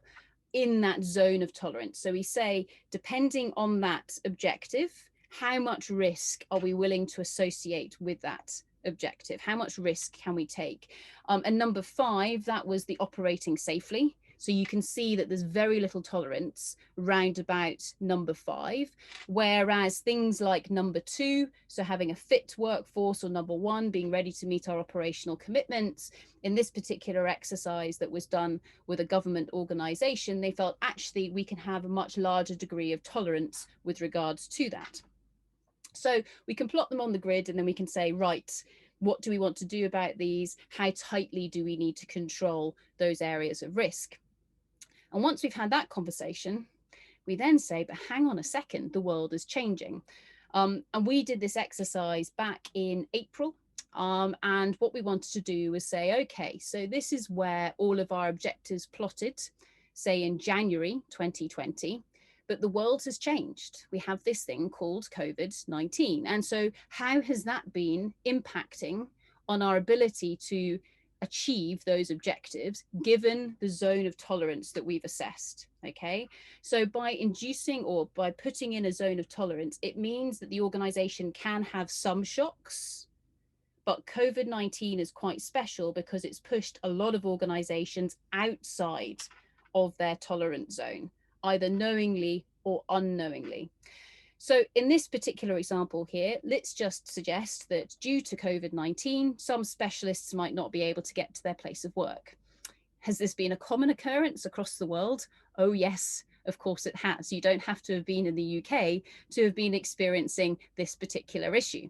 in that zone of tolerance. So we say, depending on that objective, how much risk are we willing to associate with that objective? How much risk can we take? And number 5, that was the operating safely. So you can see that there's very little tolerance round about number 5, whereas things like number 2, so having a fit workforce, or number 1, being ready to meet our operational commitments, in this particular exercise that was done with a government organisation, they felt actually we can have a much larger degree of tolerance with regards to that. So we can plot them on the grid and then we can say, right, what do we want to do about these? How tightly do we need to control those areas of risk? And once we've had that conversation, we then say, but hang on a second, the world is changing. And we did this exercise back in April. And what we wanted to do was say, okay, so this is where all of our objectives plotted, say in January 2020. But the world has changed. We have this thing called COVID-19. And so how has that been impacting on our ability to achieve those objectives given the zone of tolerance that we've assessed? Okay, so by inducing or by putting in a zone of tolerance, it means that the organization can have some shocks, but COVID-19 is quite special because it's pushed a lot of organizations outside of their tolerance zone, either knowingly or unknowingly. So in this particular example here, let's just suggest that due to COVID-19, some specialists might not be able to get to their place of work. Has this been a common occurrence across the world? Oh yes, of course it has. You don't have to have been in the UK to have been experiencing this particular issue.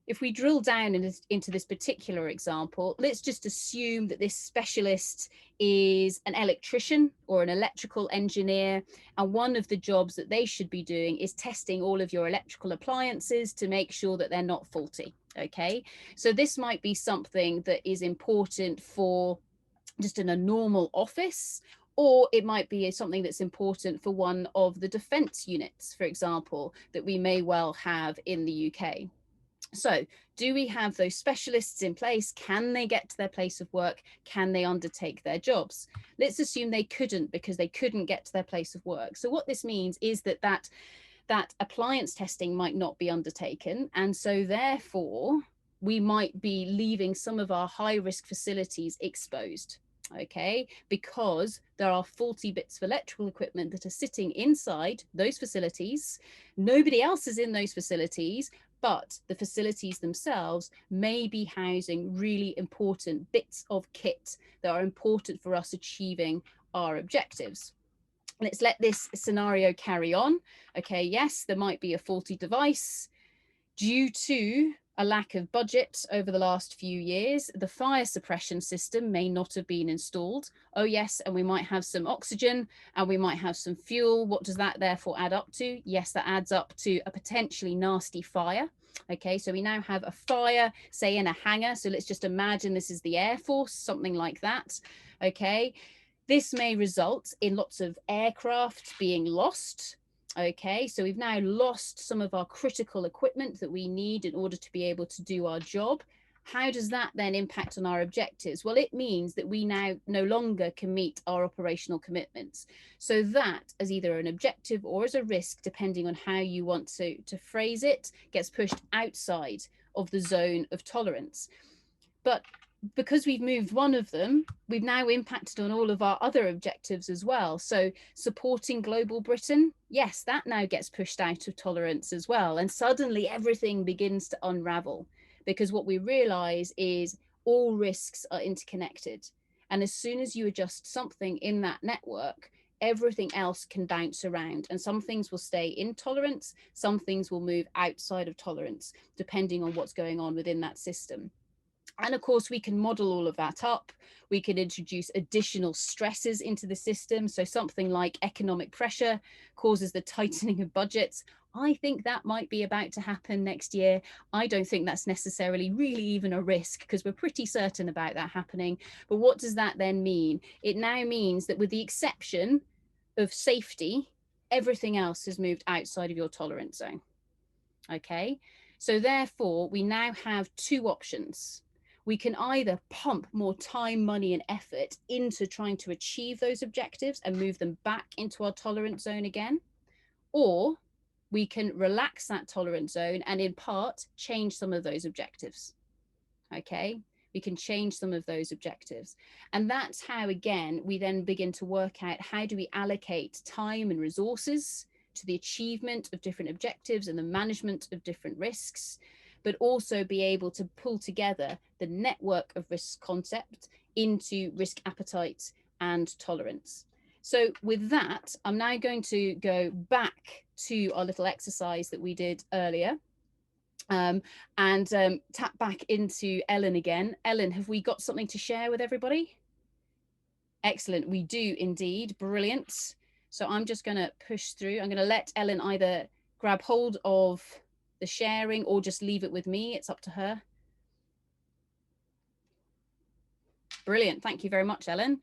If we drill down into this particular example, let's just assume that this specialist is an electrician or an electrical engineer, and one of the jobs that they should be doing is testing all of your electrical appliances to make sure that they're not faulty. Okay, so this might be something that is important for just in a normal office, or it might be something that's important for one of the defence units, for example, that we may well have in the UK. So do we have those specialists in place? Can they get to their place of work? Can they undertake their jobs? Let's assume they couldn't because they couldn't get to their place of work. So what this means is that appliance testing might not be undertaken. And so therefore, we might be leaving some of our high risk facilities exposed. Okay, because there are faulty bits of electrical equipment that are sitting inside those facilities. Nobody else is in those facilities, but the facilities themselves may be housing really important bits of kit that are important for us achieving our objectives. Let's let this scenario carry on. Okay, yes, there might be a faulty device due to a lack of budget over the last few years. The fire suppression system may not have been installed. Oh yes, and we might have some oxygen and we might have some fuel. What does that therefore add up to? Yes, that adds up to a potentially nasty fire. Okay, so we now have a fire, say in a hangar. So let's just imagine this is the Air Force, something like that. Okay, this may result in lots of aircraft being lost. Okay, so we've now lost some of our critical equipment that we need in order to be able to do our job. How does that then impact on our objectives? Well, it means that we now no longer can meet our operational commitments. So that, as either an objective or as a risk, depending on how you want to phrase it, gets pushed outside of the zone of tolerance. But because we've moved one of them, we've now impacted on all of our other objectives as well. So supporting global Britain, yes, that now gets pushed out of tolerance as well. And suddenly everything begins to unravel, because what we realize is all risks are interconnected. And as soon as you adjust something in that network, everything else can bounce around, and some things will stay in tolerance, some things will move outside of tolerance, depending on what's going on within that system. And of course, we can model all of that up. We can introduce additional stresses into the system. So something like economic pressure causes the tightening of budgets. I think that might be about to happen next year. I don't think that's necessarily really even a risk, because we're pretty certain about that happening. But what does that then mean? It now means that with the exception of safety, everything else has moved outside of your tolerance zone. Okay, so therefore we now have two options. We can either pump more time, money, and effort into trying to achieve those objectives and move them back into our tolerance zone again, or we can relax that tolerance zone and in part change some of those objectives. Okay, we can change some of those objectives. And that's how, again, we then begin to work out how do we allocate time and resources to the achievement of different objectives and the management of different risks, but also be able to pull together the network of risk concept into risk appetite and tolerance. So with that, I'm now going to go back to our little exercise that we did earlier, and tap back into Ellen again. Ellen, have we got something to share with everybody? Excellent, we do indeed, brilliant. So I'm just going to push through. I'm going to let Ellen either grab hold of the sharing or just leave it with me. It's up to her. Brilliant. Thank you very much, Ellen.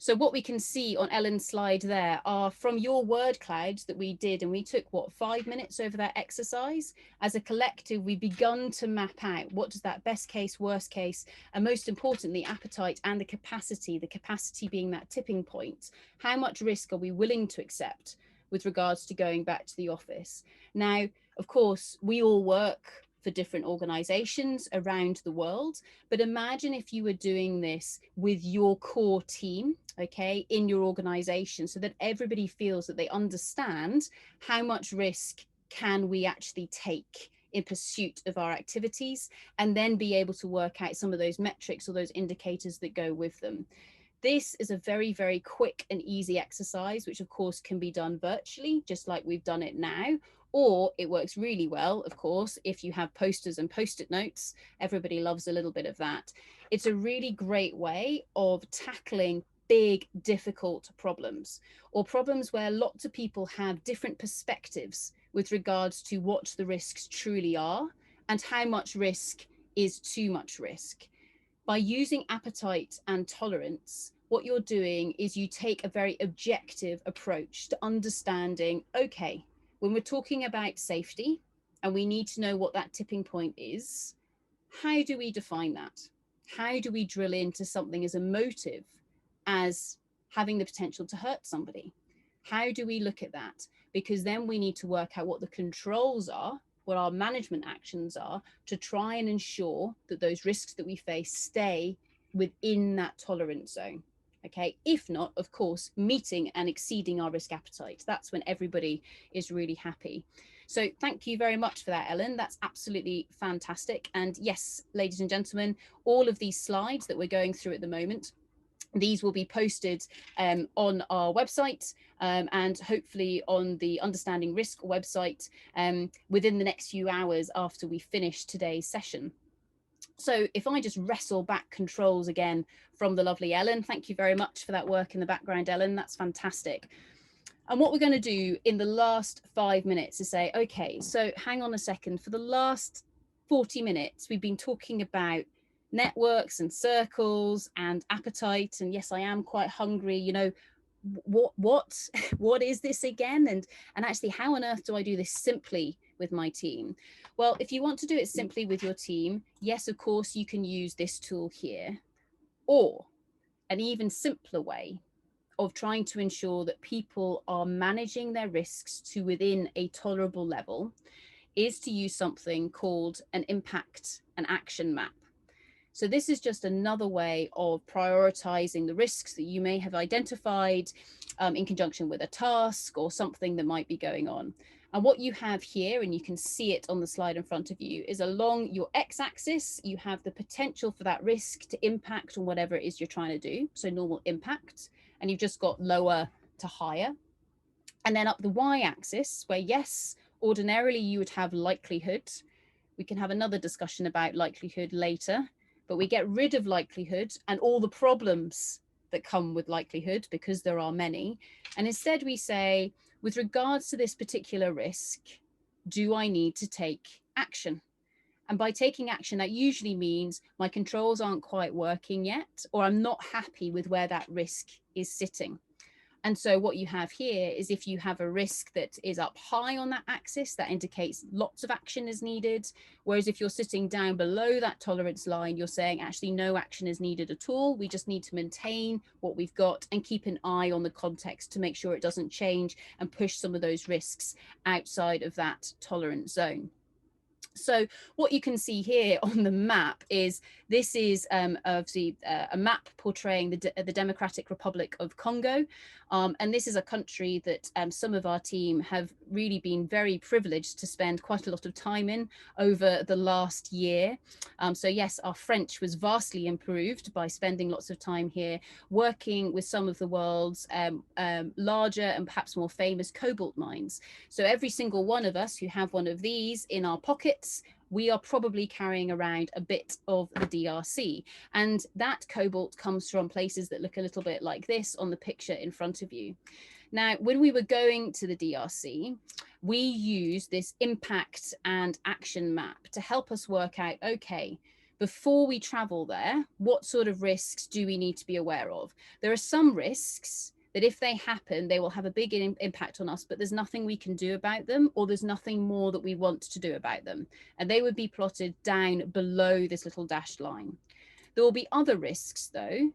So what we can see on Ellen's slide there are from your word clouds that we did, and we took, what, 5 minutes over that exercise. As a collective, we've begun to map out what does that best case, worst case, and most importantly, appetite and the capacity being that tipping point. How much risk are we willing to accept with regards to going back to the office? Now, of course, we all work for different organizations around the world, but imagine if you were doing this with your core team, okay, in your organization, so that everybody feels that they understand how much risk can we actually take in pursuit of our activities, and then be able to work out some of those metrics or those indicators that go with them. This is a very, very quick and easy exercise, which of course can be done virtually, just like we've done it now. Or it works really well, of course, if you have posters and post-it notes. Everybody loves a little bit of that. It's a really great way of tackling big, difficult problems, or problems where lots of people have different perspectives with regards to what the risks truly are and how much risk is too much risk. By using appetite and tolerance, what you're doing is you take a very objective approach to understanding, okay, when we're talking about safety and we need to know what that tipping point is, how do we define that? How do we drill into something as emotive as having the potential to hurt somebody? How do we look at that? Because then we need to work out what the controls are, what our management actions are, to try and ensure that those risks that we face stay within that tolerance zone. Okay, if not, of course, meeting and exceeding our risk appetite. That's when everybody is really happy. So thank you very much for that, Ellen. That's absolutely fantastic. And yes, ladies and gentlemen, all of these slides that we're going through at the moment, these will be posted on our website and hopefully on the Understanding Risk website within the next few hours after we finish today's session. So if I just wrestle back controls again from the lovely Ellen, thank you very much for that work in the background, Ellen. That's fantastic. And what we're going to do in the last 5 minutes is say, okay, so hang on a second. For the last 40 minutes, we've been talking about networks and circles and appetite. And yes, I am quite hungry. You know, what is this again? And actually, how on earth do I do this simply with my team? Well, if you want to do it simply with your team, yes, of course, you can use this tool here. Or an even simpler way of trying to ensure that people are managing their risks to within a tolerable level is to use something called an impact and action map. So this is just another way of prioritizing the risks that you may have identified in conjunction with a task or something that might be going on. And what you have here, and you can see it on the slide in front of you, is along your x-axis, you have the potential for that risk to impact on whatever it is you're trying to do. So normal impact, and you've just got lower to higher. And then up the y-axis, where yes, ordinarily you would have likelihood. We can have another discussion about likelihood later, but we get rid of likelihood and all the problems that come with likelihood, because there are many. And instead we say, with regards to this particular risk, do I need to take action? And by taking action, that usually means my controls aren't quite working yet, or I'm not happy with where that risk is sitting. And so what you have here is, if you have a risk that is up high on that axis, that indicates lots of action is needed. Whereas if you're sitting down below that tolerance line, you're saying actually no action is needed at all. We just need to maintain what we've got and keep an eye on the context to make sure it doesn't change and push some of those risks outside of that tolerance zone. So what you can see here on the map is, this is obviously a map portraying the Democratic Republic of Congo. And this is a country that some of our team have really been very privileged to spend quite a lot of time in over the last year. So yes, our French was vastly improved by spending lots of time here, working with some of the world's larger and perhaps more famous cobalt mines. So every single one of us who have one of these in our pockets, we are probably carrying around a bit of the DRC. And that cobalt comes from places that look a little bit like this on the picture in front of you. Now, when we were going to the DRC, we used this impact and action map to help us work out, okay, before we travel there, what sort of risks do we need to be aware of? There are some risks that if they happen, they will have a big impact on us, but there's nothing we can do about them, or there's nothing more that we want to do about them. And they would be plotted down below this little dashed line. There will be other risks, though,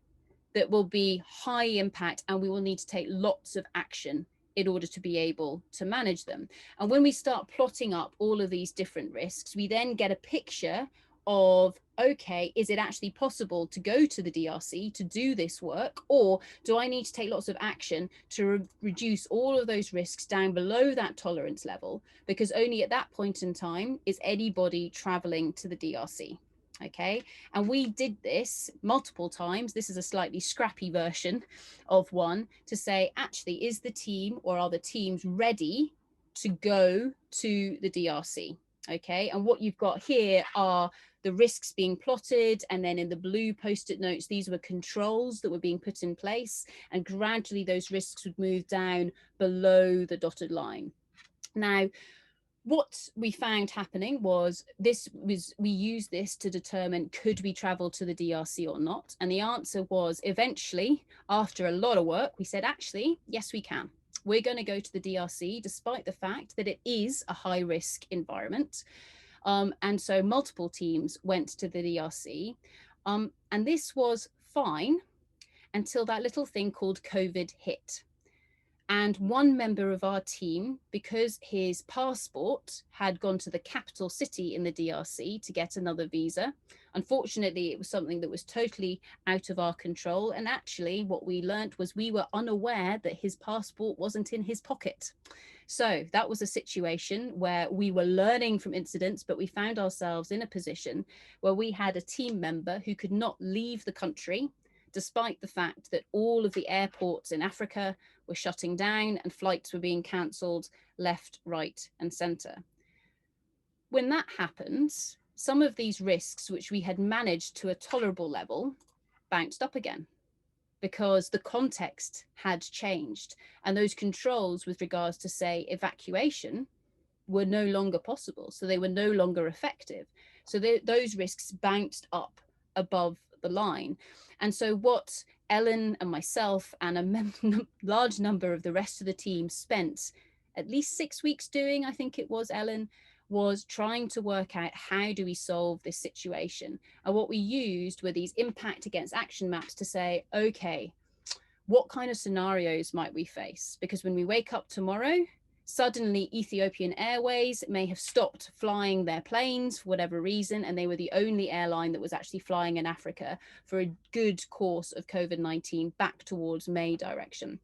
that will be high impact, and we will need to take lots of action in order to be able to manage them. And when we start plotting up all of these different risks, we then get a picture of, okay, is it actually possible to go to the DRC to do this work, or do I need to take lots of action to reduce all of those risks down below that tolerance level? Because only at that point in time is anybody traveling to the DRC. Okay, and we did this multiple times. This is a slightly scrappy version of one, to say, actually, is the team, or are the teams ready to go to the DRC? Okay, and what you've got here are the risks being plotted, and then in the blue post-it notes, these were controls that were being put in place, and gradually those risks would move down below the dotted line. Now, what we found happening was, we used this to determine, could we travel to the DRC or not? And the answer was, eventually, after a lot of work, we said, actually, yes, we can. We're going to go to the DRC, despite the fact that it is a high risk environment. And so multiple teams went to the DRC. And this was fine until that little thing called COVID hit. And one member of our team, because his passport had gone to the capital city in the DRC to get another visa, unfortunately, it was something that was totally out of our control. And actually, what we learned was, we were unaware that his passport wasn't in his pocket. So that was a situation where we were learning from incidents, but we found ourselves in a position where we had a team member who could not leave the country, despite the fact that all of the airports in Africa were shutting down and flights were being cancelled left, right, and centre. When that happens, some of these risks, which we had managed to a tolerable level, bounced up again, because the context had changed, and those controls with regards to, say, evacuation were no longer possible. So they were no longer effective. So those risks bounced up above the line. And so what Ellen and myself and a large number of the rest of the team spent at least 6 weeks doing, I think it was, Ellen, was trying to work out how do we solve this situation. And what we used were these impact against action maps to say, okay, what kind of scenarios might we face? Because when we wake up tomorrow, suddenly Ethiopian Airways may have stopped flying their planes for whatever reason, and they were the only airline that was actually flying in Africa for a good course of COVID-19 back towards May direction.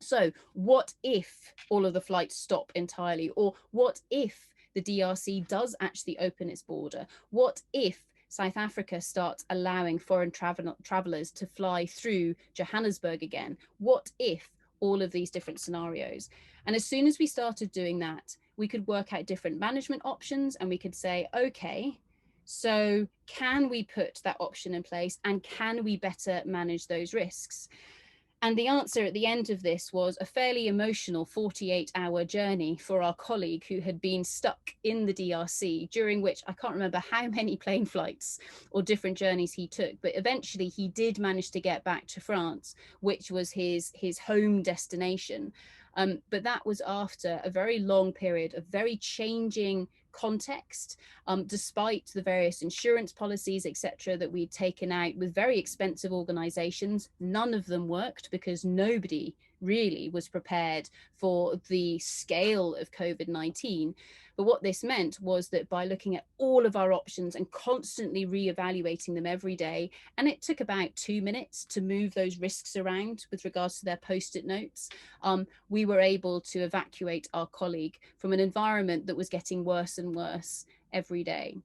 So what if all of the flights stop entirely? Or what if the DRC does actually open its border? What if South Africa starts allowing foreign travelers to fly through Johannesburg again? What if all of these different scenarios? And as soon as we started doing that, we could work out different management options, and we could say, okay, so can we put that option in place, and can we better manage those risks? And the answer at the end of this was a fairly emotional 48-hour journey for our colleague who had been stuck in the DRC, during which I can't remember how many plane flights or different journeys he took, but eventually he did manage to get back to France, which was his home destination. But that was after a very long period of very changing context, despite the various insurance policies, etc., that we'd taken out with very expensive organizations. None of them worked because nobody really was prepared for the scale of COVID-19. But what this meant was that by looking at all of our options and constantly reevaluating them every day, and it took about 2 minutes to move those risks around with regards to their post-it notes, we were able to evacuate our colleague from an environment that was getting worse and worse every day.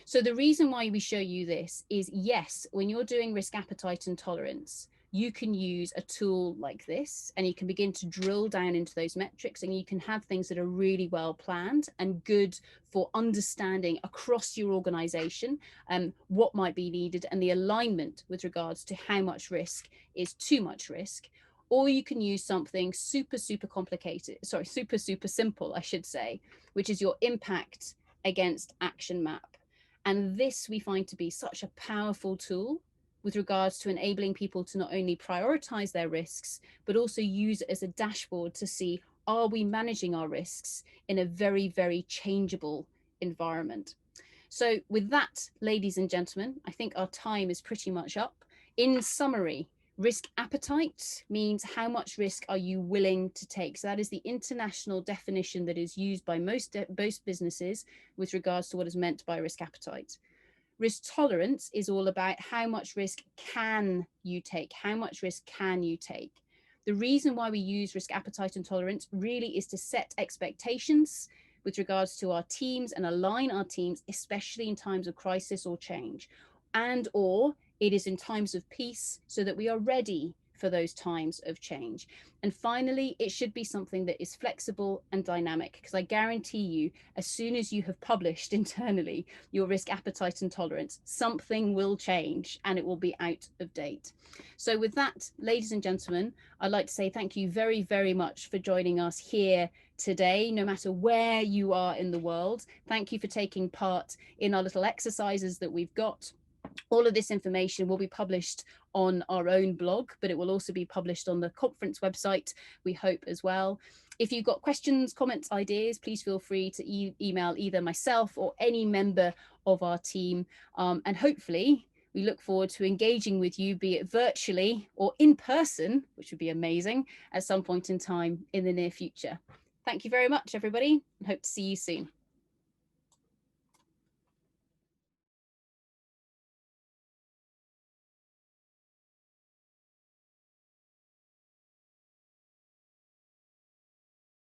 So the reason why we show you this is, yes, when you're doing risk appetite and tolerance, you can use a tool like this, and you can begin to drill down into those metrics, and you can have things that are really well planned and good for understanding across your organization what might be needed and the alignment with regards to how much risk is too much risk. Or you can use something super complicated, sorry, super simple, I should say, which is your impact against action map. And this we find to be such a powerful tool with regards to enabling people to not only prioritize their risks, but also use it as a dashboard to see, are we managing our risks in a very changeable environment? So with that, ladies and gentlemen, I think our time is pretty much up. In summary, risk appetite means how much risk are you willing to take? So that is the international definition that is used by most businesses with regards to what is meant by risk appetite. Risk tolerance is all about how much risk can you take? How much risk can you take? The reason why we use risk appetite and tolerance really is to set expectations with regards to our teams and align our teams, especially in times of crisis or change, and or it is in times of peace so that we are ready for those times of change. And finally, it should be something that is flexible and dynamic, because I guarantee you, as soon as you have published internally your risk appetite and tolerance, something will change and it will be out of date. So with that, ladies and gentlemen, I'd like to say thank you very much for joining us here today, no matter where you are in the world. Thank you for taking part in our little exercises that we've got. All of this information will be published on our own blog, but it will also be published on the conference website, we hope, as well. If you've got questions, comments, ideas, please feel free to email either myself or any member of our team. And hopefully we look forward to engaging with you, be it virtually or in person, which would be amazing, at some point in time in the near future. Thank you very much, everybody, and hope to see you soon.